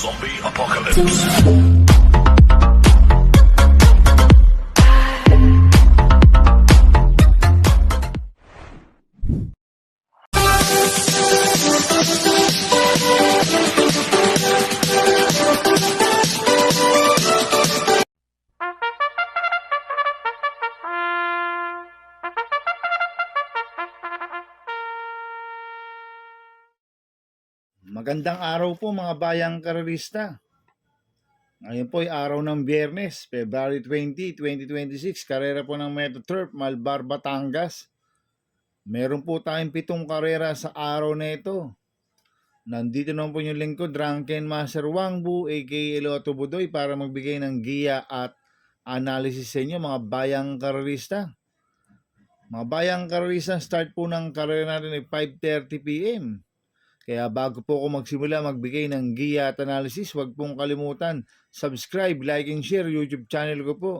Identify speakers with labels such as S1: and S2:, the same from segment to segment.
S1: Zombie Apocalypse.
S2: Magandang araw po mga bayang karerista. Ngayon po ay araw ng Biyernes, February 20, 2026. Karera po ng Metro Turf, Malbar, Batangas. Meron po tayong 7 karera sa araw na ito. Nandito naman po yung lingkod, Drunken Master Wangbu, aka Eloto Budoy, para magbigay ng giya at analysis sa inyo mga bayang karerista. Mga bayang karerista, start po ng karera natin ay 5:30 PM. Kaya bago po ako magsimula magbigay ng giya at analysis, huwag pong kalimutan, subscribe, like, and share YouTube channel ko po.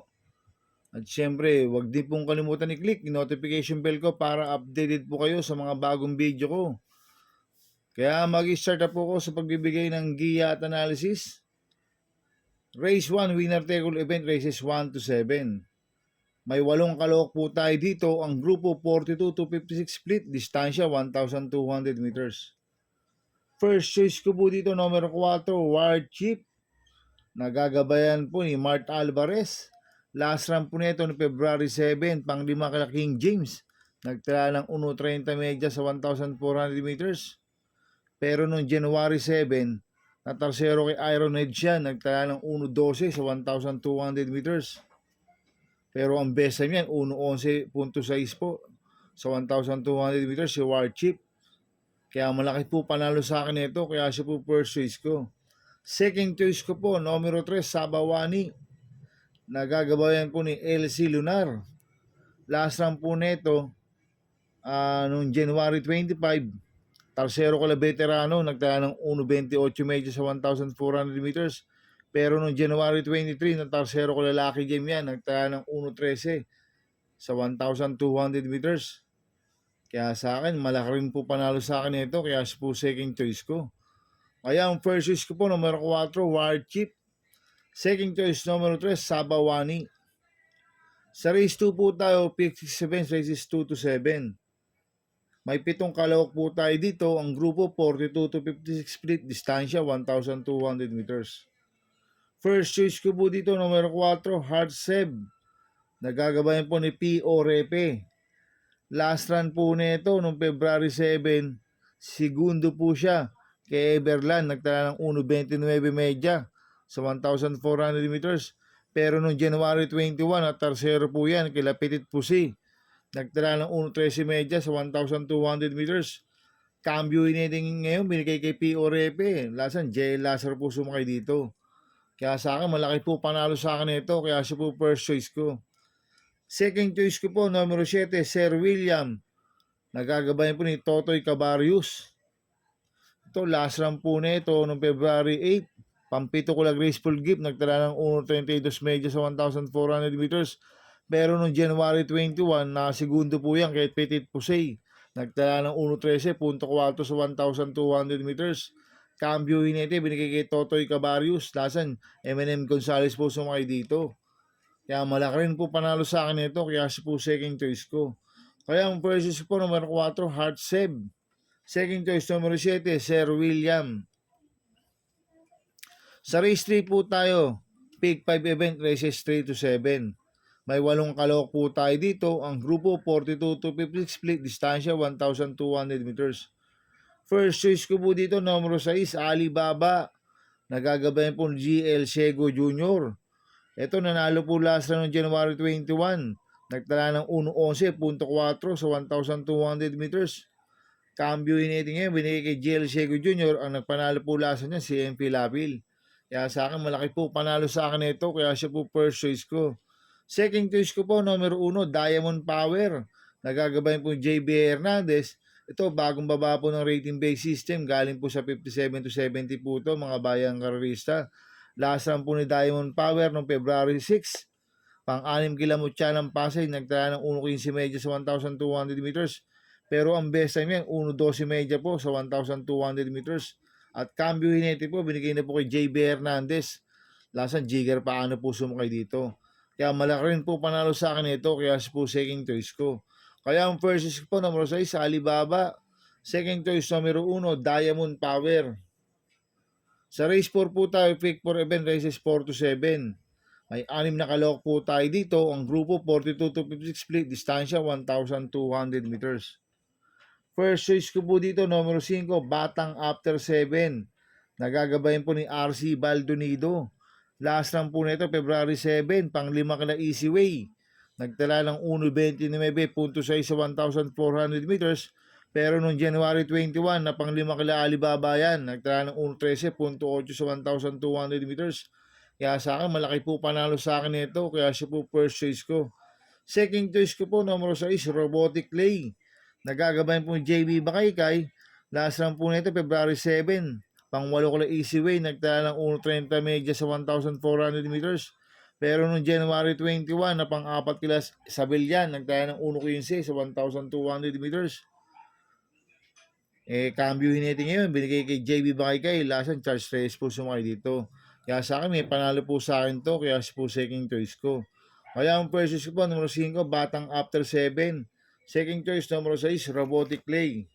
S2: At syempre, huwag din pong kalimutan i-click yung notification bell ko para updated po kayo sa mga bagong video ko. Kaya mag-start na po ako sa pagbibigay ng giya at analysis. Race 1, winner take all event, races 1 to 7. May 8 kalawak po tayo dito, ang grupo 42 to 56 split, distansya 1,200 meters. First choice ko po dito, numero 4, War Chip. Nagagabayan po ni Mart Alvarez. Last run po nito no February 7, pang 5 kala King James. Nagtala ng 1.30 medya sa 1,400 meters. Pero noong January 7, natarsero kay Iron Head siya. Nagtala ng 1.12 sa 1,200 meters. Pero ang best time yan, 1.11.6 po sa 1,200 meters si War Chip. Kaya malaki po panalo sa akin ito, kaya siya po first choice ko. Second choice ko po, numero 3, Sabawani. Nagagabayan po ni LC Lunar. Last run po nito, noong January 25, tarsero ko la veterano, nagtala ng 1.28 medyo sa 1,400 meters. Pero noong January 23, tarsero ko la Lucky Gem yan, nagtala ng 1.13 sa 1,200 meters. Kaya sa akin, malaki rin po panalo sa akin ito, kaya po second choice ko. Kaya ang first choice ko po, numero 4, War Chip. Second choice, numero 3, Sabawani. Sa race 2 po tayo, pick 6 events, races 2 to 7. May 7 kalawak po tayo dito, ang grupo 42 to 56 split, distansya 1,200 meters. First choice ko po dito, numero 4, Hard Seb. Nagagabayan po ni P.O. Repe. Last run po nito noong February 7, segundo po siya kay Everland, nagtala ng 1.29 medya sa 1,400 meters. Pero noong January 21, at tarsero po yan kay Petit Pusi, nagtala ng 1.13 medya sa 1,200 meters. Cambio natin ngayon, binigay kay P.O. Repe. Lasan, J. Lazar po sumakay dito. Kaya sa akin, malaki po panalo sa akin ito, kaya siya po first choice ko. Second choice ko po, numero 7, Sir William. Nagagabayan po ni Totoy Cabarius. Ito, last run po nito noong February 8. Pampito ko lang graceful gift. Nagtala ng 1.32 medya sa 1,400 meters. Pero noong January 21, nakasegundo po yan kay Petit Pusey. Nagtala ng 1.13.4 sa 1,200 meters. Cambio hinete, binigay kay Totoy Cabarius. Lasan, M&M Gonzales po sumakay dito. Kaya malaki rin po panalo sa akin ito, kaya siya po second choice ko. Kaya ang first choice po, numero 4, Heart Seb. Second choice, numero 7, Sir William. Sa race 3 po tayo, pick 5 event, races 3 to 7. May 8 kalawak po tayo dito, ang grupo 42 to 56 split, distansya 1,200 meters. First choice ko po dito, numero 6, Alibaba. Nagagabayan po ni GL Sego Jr. Ito, nanalo po last run ng January 21. Nagtala ng 1.11.4 sa 1,200 meters. Cambio natin ngayon, binigay kay GL Sego Jr. Ang nagpanalo po last run niya, si MP Lapil. Kaya sa akin, malaki po panalo sa akin ito, kaya siya po first choice ko. Second choice ko po, numero 1, Diamond Power. Nagagabayan po JB Hernandez. Ito, bagong baba po ng rating-based system. Galing po sa 57 to 70 po ito, mga bayang karerista. Last run po ni Diamond Power noong February 6. Pang-6 kilamutya ng Pasay, nagtala ng 1.15 medya sa 1,200 meters. Pero ang best time yan, 1.12 medya po sa 1,200 meters. At cambio hinete po, binigay na po kay JB Hernandez. Lasan, Jigger, paano po sumakay dito? Kaya malaki rin po panalo sa akin ito, kaya po second choice ko. Kaya ang first choice ko po, numero 6, Alibaba. Second choice, numero 1, Diamond Power. Sa race 4 po tayo, pick for event, races 4 to 7. May 6 na kalok po tayo dito. Ang grupo, 42 to 56 split, distansya 1,200 meters. First choice ko po dito, numero 5, Batang After 7. Nagagabayan po ni RC Baldonido. Last run po nito, February 7, pang 5 kila Easy Way. Nagtala ng 1.29.6 sa 1,400 meters. Pero noong January 21, na pang 5 kila Alibaba yan. Nagtala ng 1.13.8 sa 1,200 meters. Kaya sa akin, malaki po panalo sa akin ito. Kaya siya po first choice ko. Second choice ko po, numero 6, Robotic Clay. Nagagabayan po ni JB Bakaykay. Last run po nito, February 7. Pang 8 ko lang Easy Way. Nagtala ng 1.30 media sa 1,400 meters. Pero noong January 21, na pang 4 kila Sabilyan. Nagtala ng 1.15 sa 1,200 meters. Cambio hinete ngayon. Binigay kay JB Bakaykay. Last run, Charles Reyes po sumakay dito. Kaya sa akin, may panalo po sa akin to. Kaya po second choice ko. Kaya ang first choice ko po, numero 5, Batang After 7. Second choice, numero 6, Robotic Clay.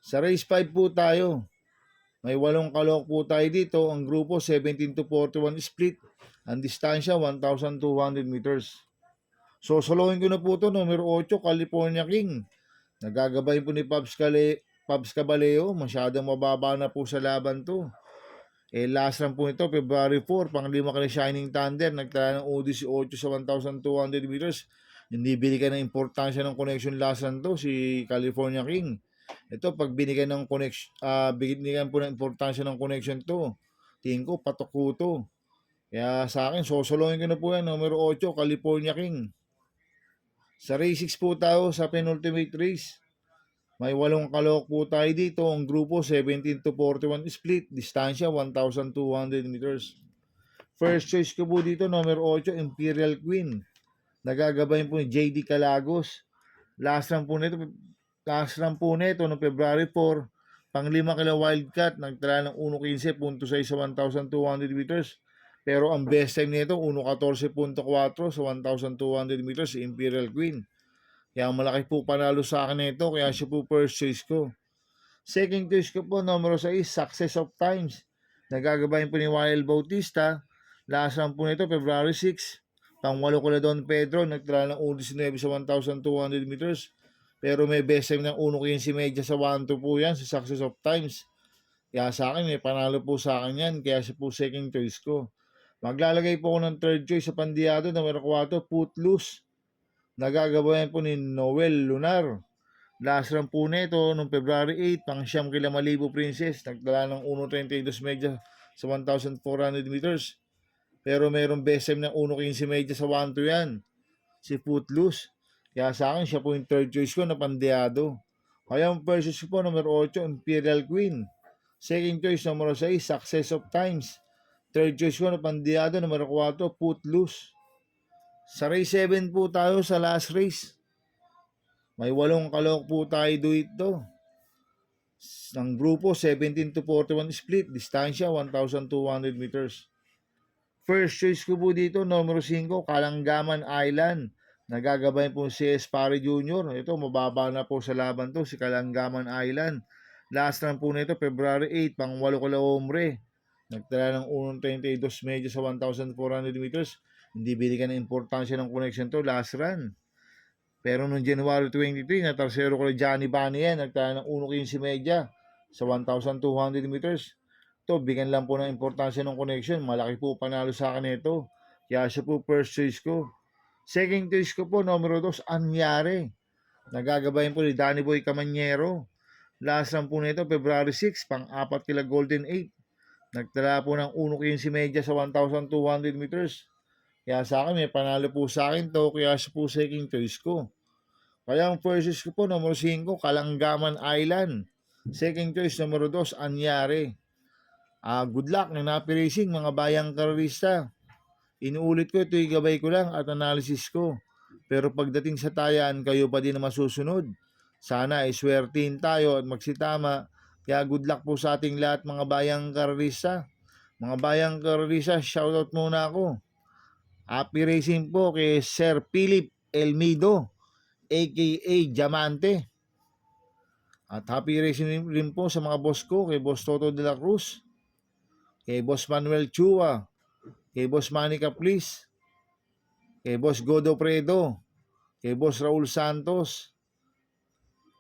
S2: Sa race 5 po tayo. May 8 kalok po tayo dito. Ang grupo, 17 to 41 split. Ang distansya, 1,200 meters. So, solohin ko na po ito, numero 8, California King. Nagagabay po ni Pabs Caballeo. Masyadong mababa na po sa laban to. Last run po nito, February 4, pang 5 kay Shining Thunder. Nagtala ng Odyssey 8 sa 1,200 meters. Hindi binigyan ng importansya ng connection last run to, si California King. Ito, pag binigyan ng connection, binigyan po ng importansya ng connection to, tingin ko, patok po to. Kaya sa akin, sosolohin ko na po yan, numero 8, California King. Sa race 6 po tayo, sa penultimate race. May 8 kalok po tayo dito. Ang grupo, 17 to 41 split. Distansya, 1,200 meters. First choice ko po dito, numero 8, Imperial Queen. Nagagabayan po ni JD Calagos. Last run po nito, noong February 4, pang 5 kila Wildcat, nagtala ng 1.15.6 sa 1,200 meters. Pero ang best time nito, 1.14.4 sa 1,200 meters, si Imperial Queen. Kaya malaki po panalo sa akin nito, kaya siya po first choice ko. Second choice ko po, numero 6, Success of Times. Nagagabayan po ni Wael Bautista. Last run po nito, February 6. Pang 8 ko na Don Pedro, nagtala ng 1.19 sa 1,200 meters. Pero may best time ng 1.15 medya sa 1-2 po yan, sa Success of Times. Kaya sa akin, may panalo po sa akin yan, kaya siya po second choice ko. Maglalagay po ako ng third choice sa Pandiado, numero 4, Footloose. Nagagabayan po ni Noel Lunar. Last run po nito, noong February 8, pang 9 kila Malibu Princess, nagdala ng 1.32 medya sa 1,400 meters. Pero mayroong best time ng 1.15 medya sa 1-2 yan, si Footloose. Kaya sa akin, siya po yung third choice ko na Pandiado. Kaya ang first choice ko po, numero 8, Imperial Queen. Second choice, numero 6, Success of Times. Third choice ko na Pandiado, numero 4, Footloose. Sa race 7 po tayo, sa last race. May 8 kalok po tayo dito. Ang grupo, 17 to 41 split. Distansya, 1,200 meters. First choice ko po dito, numero 5, Kalanggaman Island. Nagagabayan po si Espari Jr. Ito, mababa na po sa laban to, si Kalanggaman Island. Last run po nito, February 8, pang 8 kala Ombre. Nagtala ng 1.32 medyo sa 1,400 meters. Hindi binigyan ng importansya ng connection to, last run. Pero noong January 23, na tarsero ko Johnny Bunny yan, nagtala ng 1.15 medya sa 1,200 meters. Ito, bigyan lang po ng importansya ng connection. Malaki po panalo sa akin ito. Kaya siya po first choice ko. Second choice ko po, numero 2, Anyare. Nagagabayan po ni Danny Boy Camanyero. Last run po nito, February 6, pang 4 kila Golden 8. Nagtala po ng 1.15 medya sa 1,200 meters. Kaya sa akin, may panalo po sa akin to. Kaya siya po second choice ko. Kaya ang first choice ko po, numero 5, Kalanggaman Island. Second choice, numero 2, Anyare. Good luck ng Napi Racing, mga bayang karerista. Inuulit ko, ito'y gabay ko lang at analysis ko. Pero pagdating sa tayaan, kayo pa din na masusunod. Sana ay swertihin tayo at magsitama Kaya good luck po sa ating lahat mga bayang karerista. Mga bayang karerista, shoutout muna ako. Happy racing po kay Sir Philip Elmido, aka Diamante. At happy racing rin po sa mga boss ko, kay Boss Toto de la Cruz, kay Boss Manuel Chua, kay Boss Manny Caplis, kay Boss Godo Predo, kay Boss Raul Santos,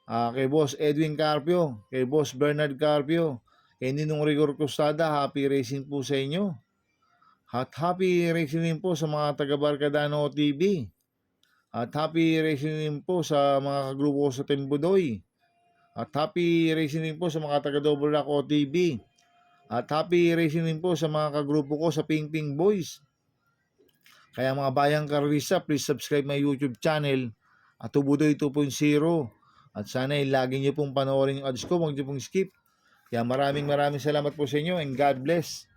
S2: kay Boss Edwin Carpio, kay Boss Bernard Carpio, kay Ninong Rigor Costada. Happy racing po sa inyo. At happy racing din po sa mga taga Barcadano TV. At happy racing din po sa mga kagrupo ko sa Tembudoy. At happy racing din po sa mga taga Double Rock OTV. At happy racing din po sa mga kagrupo ko sa Ping Ping Boys. Kaya mga bayang karerista, please subscribe my YouTube channel at Tubudoy 2.0. At sana lagi niyo pong panoorin yung ads ko, huwag niyo pong skip. Kaya maraming salamat po sa inyo and God bless.